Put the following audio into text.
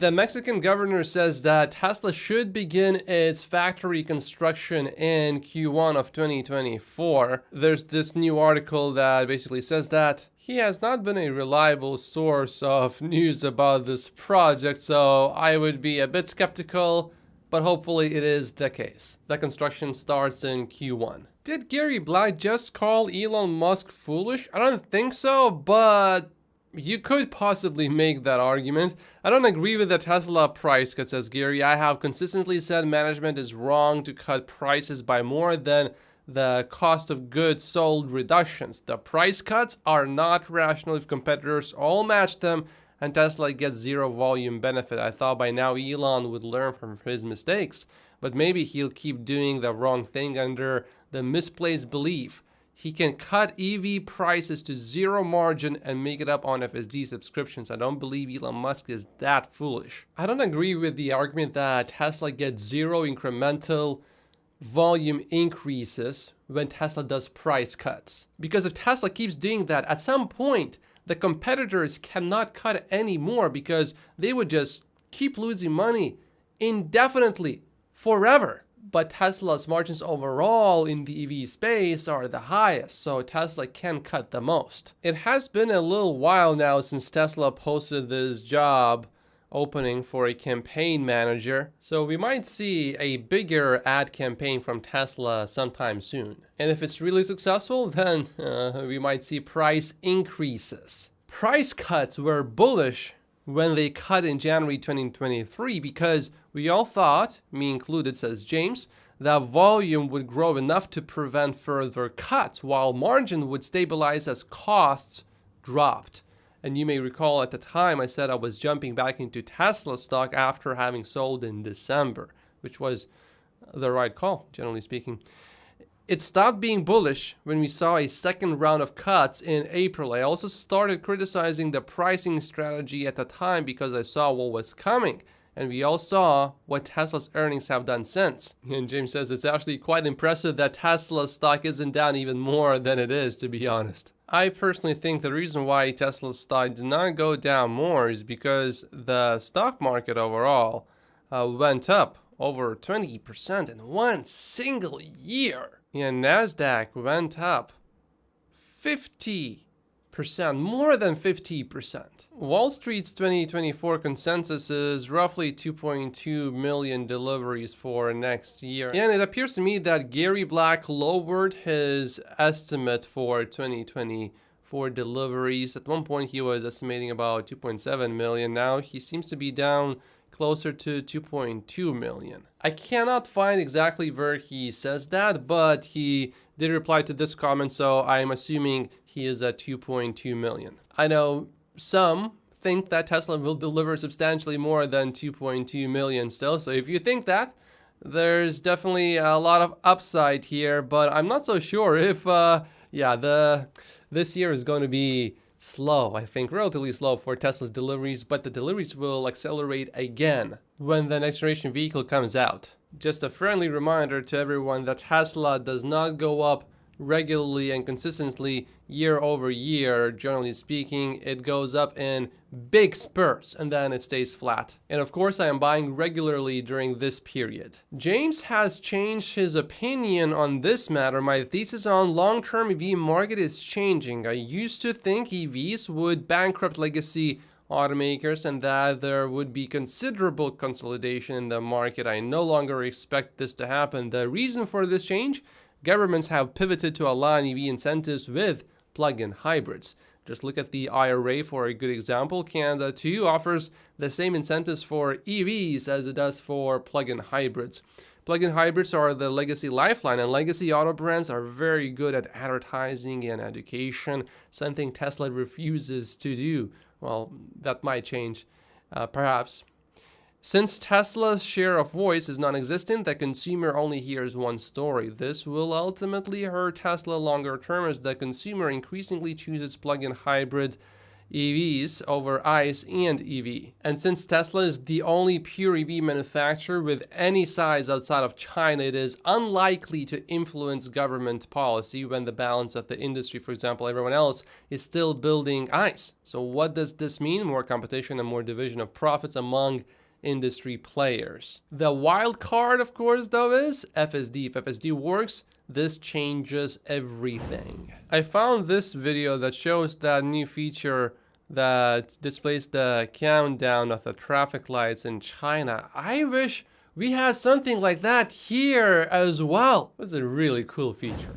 The Mexican governor says that Tesla should begin its factory construction in Q1 of 2024. There's this new article that basically says that he has not been a reliable source of news about this project, so I would be a bit skeptical, but hopefully it is the case. The construction starts in Q1. Did Gary Black just call Elon Musk foolish? I don't think so, but you could possibly make that argument. I don't agree with the Tesla price cut, says Gary. I have consistently said management is wrong to cut prices by more than the cost of goods sold reductions. The price cuts are not rational if competitors all match them and Tesla gets zero volume benefit. I thought by now Elon would learn from his mistakes, but maybe he'll keep doing the wrong thing under the misplaced belief he can cut EV prices to zero margin and make it up on FSD subscriptions. I don't believe Elon Musk is that foolish. I don't agree with the argument that Tesla gets zero incremental volume increases when Tesla does price cuts. Because if Tesla keeps doing that, at some point, the competitors cannot cut any more because they would just keep losing money indefinitely, forever. But Tesla's margins overall in the EV space are the highest, so Tesla can cut the most. It has been a little while now since Tesla posted this job opening for a campaign manager, so we might see a bigger ad campaign from Tesla sometime soon. And if it's really successful, then we might see price increases. Price cuts were bullish when they cut in January 2023 because we all thought, me included, says James, that volume would grow enough to prevent further cuts while margin would stabilize as costs dropped. And you may recall at the time I said I was jumping back into Tesla stock after having sold in December, which was the right call, generally speaking. It stopped being bullish when we saw a second round of cuts in April. I also started criticizing the pricing strategy at the time because I saw what was coming. And we all saw what Tesla's earnings have done since. And James says it's actually quite impressive that Tesla's stock isn't down even more than it is, to be honest. I personally think the reason why Tesla's stock did not go down more is because the stock market overall went up over 20% in one single year. And NASDAQ went up 50%, more than 50%. Wall Street's 2024 consensus is roughly 2.2 million deliveries for next year. And it appears to me that Gary Black lowered his estimate for 2024 deliveries. At one point, he was estimating about 2.7 million. Now he seems to be down closer to 2.2 million. I cannot find exactly where he says that, but he did reply to this comment, so I'm assuming he is at 2.2 million. I know some think that Tesla will deliver substantially more than 2.2 million still, so if you think that, there's definitely a lot of upside here, but I'm not so sure if, this year is going to be slow, I think, relatively slow for Tesla's deliveries, but the deliveries will accelerate again when the next generation vehicle comes out. Just a friendly reminder to everyone that Tesla does not go up regularly and consistently year over year. Generally speaking, it goes up in big spurts and then it stays flat. And of course, I am buying regularly during this period. James has changed his opinion on this matter. My thesis on long-term EV market is changing. I used to think EVs would bankrupt legacy automakers and that there would be considerable consolidation in the market. I no longer expect this to happen. The reason for this change: governments have pivoted to align EV incentives with plug-in hybrids. Just look at the IRA for a good example. Canada too offers the same incentives for EVs as it does for plug-in hybrids. Plug-in hybrids are the legacy lifeline, and legacy auto brands are very good at advertising and education, something Tesla refuses to do. Well, that might change, perhaps. Since Tesla's share of voice is non-existent, the consumer only hears one story. This will ultimately hurt Tesla longer term as the consumer increasingly chooses plug-in hybrid EVs over ICE and EV. And since Tesla is the only pure EV manufacturer with any size outside of China, it is unlikely to influence government policy when the balance of the industry, for example, everyone else is still building ICE. So what does this mean? More competition and more division of profits among industry players. The wild card, of course, though, is FSD. If FSD works, this changes everything. I found this video that shows that new feature that displays the countdown of the traffic lights in China. I wish we had something like that here as well. That's a really cool feature.